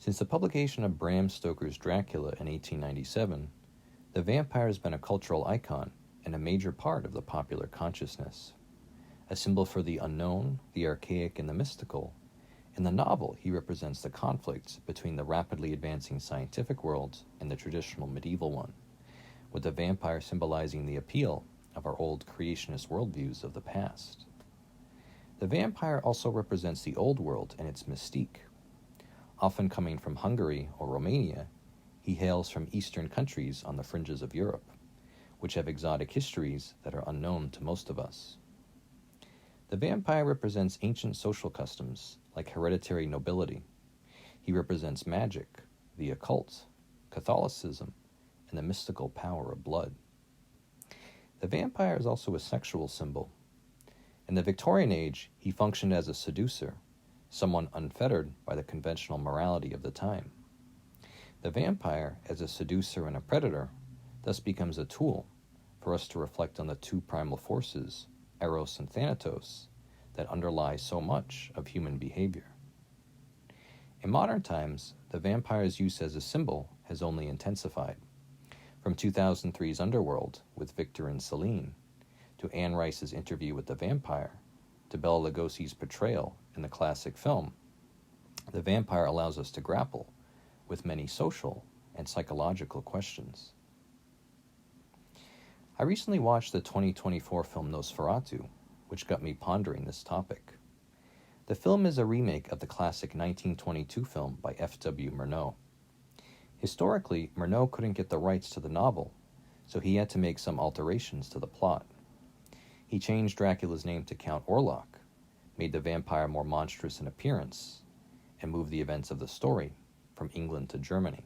Since the publication of Bram Stoker's Dracula in 1897, the vampire has been a cultural icon and a major part of the popular consciousness. A symbol for the unknown, the archaic, and the mystical, in the novel he represents the conflict between the rapidly advancing scientific world and the traditional medieval one, with the vampire symbolizing the appeal of our old creationist worldviews of the past. The vampire also represents the old world and its mystique. Often coming from Hungary or Romania, he hails from eastern countries on the fringes of Europe, which have exotic histories that are unknown to most of us. The vampire represents ancient social customs like hereditary nobility. He represents magic, the occult, Catholicism, and the mystical power of blood. The vampire is also a sexual symbol. In the Victorian age, he functioned as a seducer, someone unfettered by the conventional morality of the time. The vampire, as a seducer and a predator, thus becomes a tool for us to reflect on the two primal forces, Eros and Thanatos, that underlie so much of human behavior. In modern times, the vampire's use as a symbol has only intensified. From 2003's Underworld with Victor and Celine, to Anne Rice's interview with the vampire, to Bela Lugosi's portrayal in the classic film, the vampire allows us to grapple with many social and psychological questions. I recently watched the 2024 film Nosferatu, which got me pondering this topic. The film is a remake of the classic 1922 film by F.W. Murnau. Historically, Murnau couldn't get the rights to the novel, so he had to make some alterations to the plot. He changed Dracula's name to Count Orlok, made the vampire more monstrous in appearance, and moved the events of the story from England to Germany.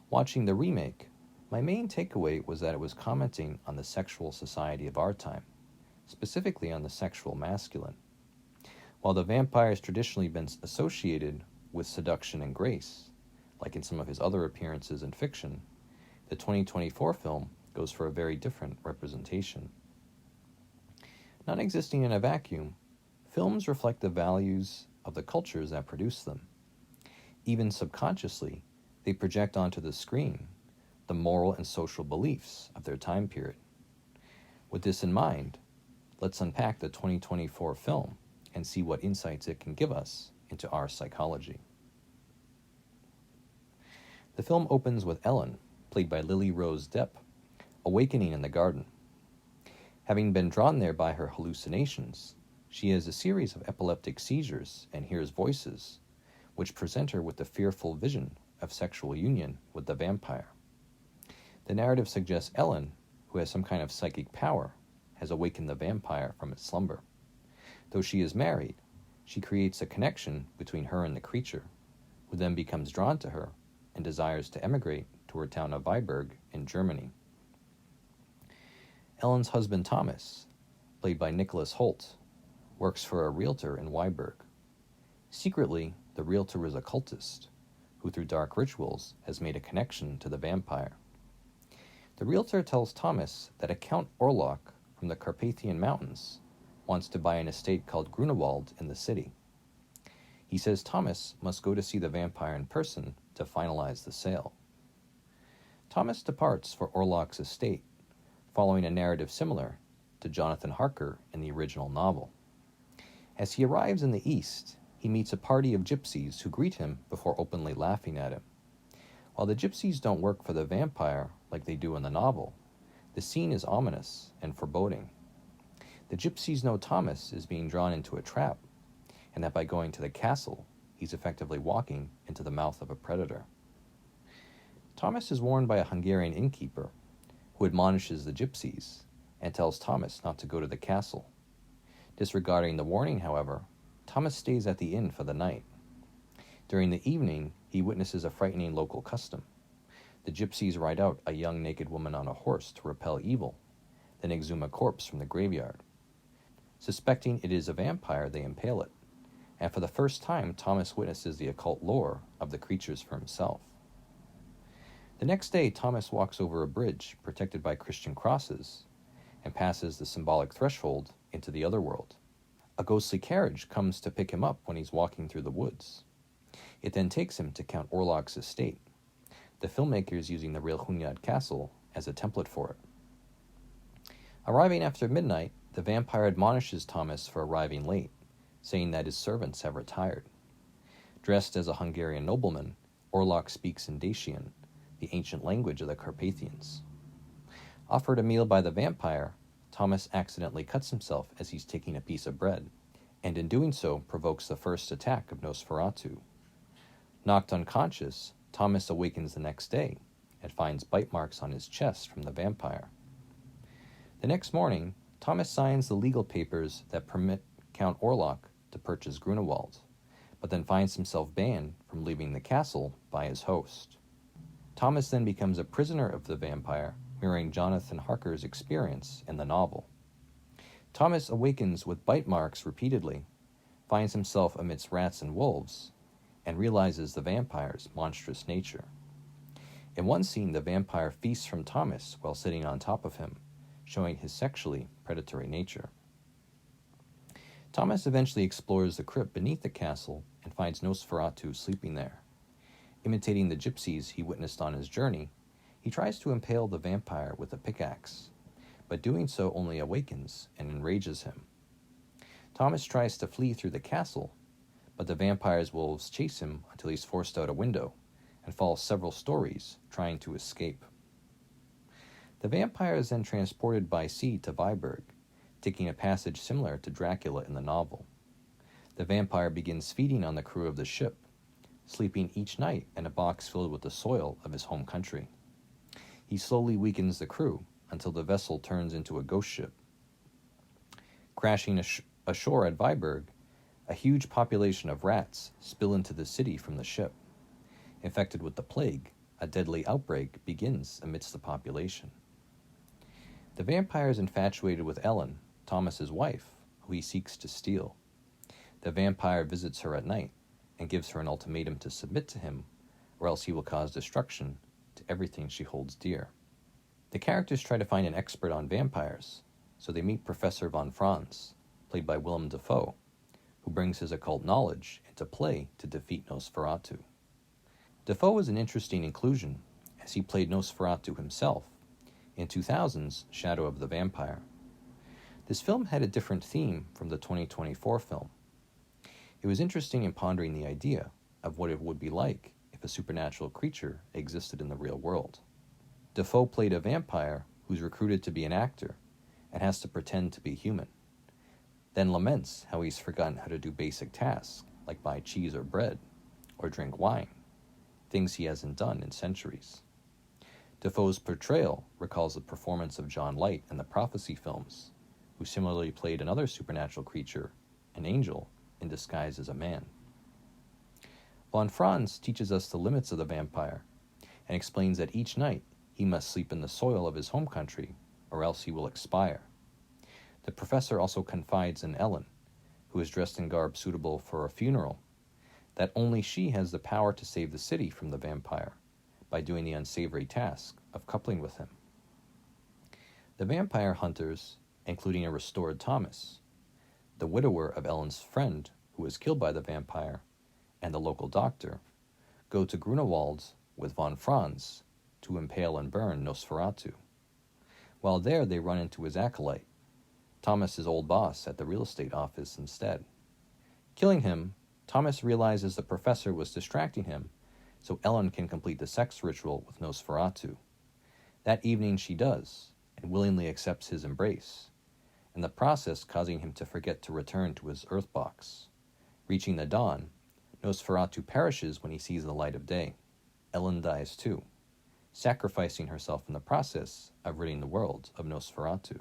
Watching the remake, my main takeaway was that it was commenting on the sexual society of our time, specifically on the sexual masculine. While the vampire has traditionally been associated with seduction and grace, like in some of his other appearances in fiction, the 2024 film goes for a very different representation. Not existing in a vacuum, films reflect the values of the cultures that produce them. Even subconsciously, they project onto the screen the moral and social beliefs of their time period. With this in mind, let's unpack the 2024 film and see what insights it can give us into our psychology. The film opens with Ellen, played by Lily Rose Depp, awakening in the garden. Having been drawn there by her hallucinations, she has a series of epileptic seizures and hears voices, which present her with the fearful vision of sexual union with the vampire. The narrative suggests Ellen, who has some kind of psychic power, has awakened the vampire from its slumber. Though she is married, she creates a connection between her and the creature, who then becomes drawn to her and desires to emigrate to her town of Viborg in Germany. Ellen's husband Thomas, played by Nicholas Hoult, works for a realtor in Viborg. Secretly, the realtor is a cultist, who through dark rituals has made a connection to the vampire. The realtor tells Thomas that a Count Orlok from the Carpathian Mountains wants to buy an estate called Grunewald in the city. He says Thomas must go to see the vampire in person to finalize the sale. Thomas departs for Orlok's estate, following a narrative similar to Jonathan Harker in the original novel. As he arrives in the east, he meets a party of gypsies who greet him before openly laughing at him. While the gypsies don't work for the vampire like they do in the novel, the scene is ominous and foreboding. The gypsies know Thomas is being drawn into a trap, and that by going to the castle, he's effectively walking into the mouth of a predator. Thomas is warned by a Hungarian innkeeper, who admonishes the gypsies and tells Thomas not to go to the castle. Disregarding the warning, however, Thomas stays at the inn for the night. During the evening, he witnesses a frightening local custom. The gypsies ride out a young naked woman on a horse to repel evil, then exhume a corpse from the graveyard. Suspecting it is a vampire, they impale it, and for the first time, Thomas witnesses the occult lore of the creatures for himself. The next day, Thomas walks over a bridge protected by Christian crosses and passes the symbolic threshold into the other world. A ghostly carriage comes to pick him up when he's walking through the woods. It then takes him to Count Orlok's estate, the filmmakers using the real Hunyad castle as a template for it. Arriving after midnight, the vampire admonishes Thomas for arriving late, saying that his servants have retired. Dressed as a Hungarian nobleman, Orlok speaks in Dacian, the ancient language of the Carpathians. Offered a meal by the vampire, Thomas accidentally cuts himself as he's taking a piece of bread, and in doing so provokes the first attack of Nosferatu. Knocked unconscious, Thomas awakens the next day and finds bite marks on his chest from the vampire. The next morning, Thomas signs the legal papers that permit Count Orlok to purchase Grunewald, but then finds himself banned from leaving the castle by his host. Thomas then becomes a prisoner of the vampire, mirroring Jonathan Harker's experience in the novel. Thomas awakens with bite marks repeatedly, finds himself amidst rats and wolves, and realizes the vampire's monstrous nature. In one scene, the vampire feasts from Thomas while sitting on top of him, showing his sexually predatory nature. Thomas eventually explores the crypt beneath the castle and finds Nosferatu sleeping there. Imitating the gypsies he witnessed on his journey, he tries to impale the vampire with a pickaxe, but doing so only awakens and enrages him. Thomas tries to flee through the castle, but the vampire's wolves chase him until he's forced out a window and falls several stories trying to escape. The vampire is then transported by sea to Viborg, taking a passage similar to Dracula in the novel. The vampire begins feeding on the crew of the ship, sleeping each night in a box filled with the soil of his home country. He slowly weakens the crew until the vessel turns into a ghost ship. Crashing ashore at Viborg, a huge population of rats spill into the city from the ship. Infected with the plague, a deadly outbreak begins amidst the population. The vampire is infatuated with Ellen, Thomas's wife, who he seeks to steal. The vampire visits her at night and gives her an ultimatum to submit to him, or else he will cause destruction to everything she holds dear. The characters try to find an expert on vampires, so they meet Professor von Franz, played by Willem Dafoe, who brings his occult knowledge into play to defeat Nosferatu. Dafoe is an interesting inclusion, as he played Nosferatu himself in 2000's Shadow of the Vampire. This film had a different theme from the 2024 film. It was interesting in pondering the idea of what it would be like if a supernatural creature existed in the real world. Dafoe played a vampire who's recruited to be an actor and has to pretend to be human, then laments how he's forgotten how to do basic tasks like buy cheese or bread or drink wine, things he hasn't done in centuries. Dafoe's portrayal recalls the performance of John Light in the Prophecy films, who similarly played another supernatural creature, an angel, in disguise as a man. Von Franz teaches us the limits of the vampire and explains that each night he must sleep in the soil of his home country or else he will expire. The professor also confides in Ellen, who is dressed in garb suitable for a funeral, that only she has the power to save the city from the vampire by doing the unsavory task of coupling with him. The vampire hunters, including a restored Thomas, the widower of Ellen's friend who was killed by the vampire, and the local doctor, go to Grunewald with von Franz to impale and burn Nosferatu. While there, they run into his acolyte, Thomas's old boss at the real estate office instead. Killing him, Thomas realizes the professor was distracting him so Ellen can complete the sex ritual with Nosferatu. That evening she does, and willingly accepts his embrace, in the process causing him to forget to return to his earth box. Reaching the dawn, Nosferatu perishes when he sees the light of day. Ellen dies too, sacrificing herself in the process of ridding the world of Nosferatu.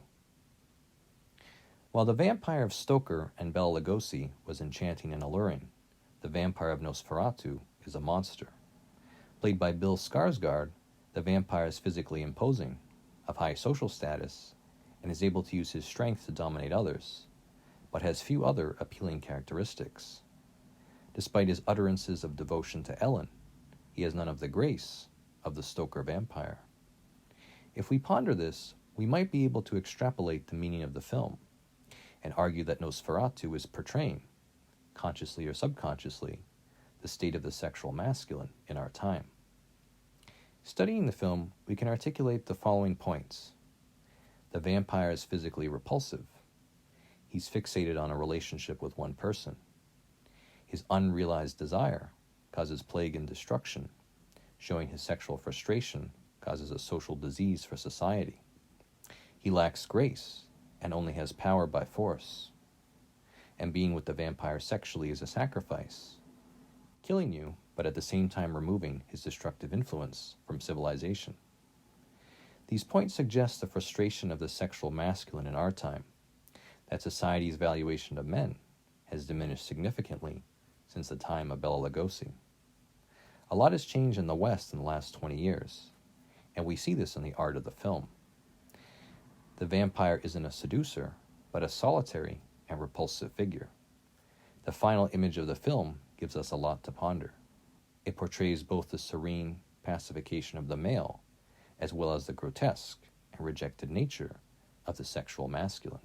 While the vampire of Stoker and Bela Lugosi was enchanting and alluring, the vampire of Nosferatu is a monster. Played by Bill Skarsgård, the vampire is physically imposing, of high social status, and is able to use his strength to dominate others, but has few other appealing characteristics. Despite his utterances of devotion to Ellen, he has none of the grace of the Stoker vampire. If we ponder this, we might be able to extrapolate the meaning of the film, and argue that Nosferatu is portraying, consciously or subconsciously, the state of the sexual masculine in our time. Studying the film, we can articulate the following points. The vampire is physically repulsive. He's fixated on a relationship with one person. His unrealized desire causes plague and destruction. Showing his sexual frustration causes a social disease for society. He lacks grace and only has power by force. And being with the vampire sexually is a sacrifice, killing you, but at the same time removing his destructive influence from civilization. These points suggest the frustration of the sexual masculine in our time, that society's valuation of men has diminished significantly since the time of Bela Lugosi. A lot has changed in the West in the last 20 years, and we see this in the art of the film. The vampire isn't a seducer, but a solitary and repulsive figure. The final image of the film gives us a lot to ponder. It portrays both the serene pacification of the male, as well as the grotesque and rejected nature of the sexual masculine.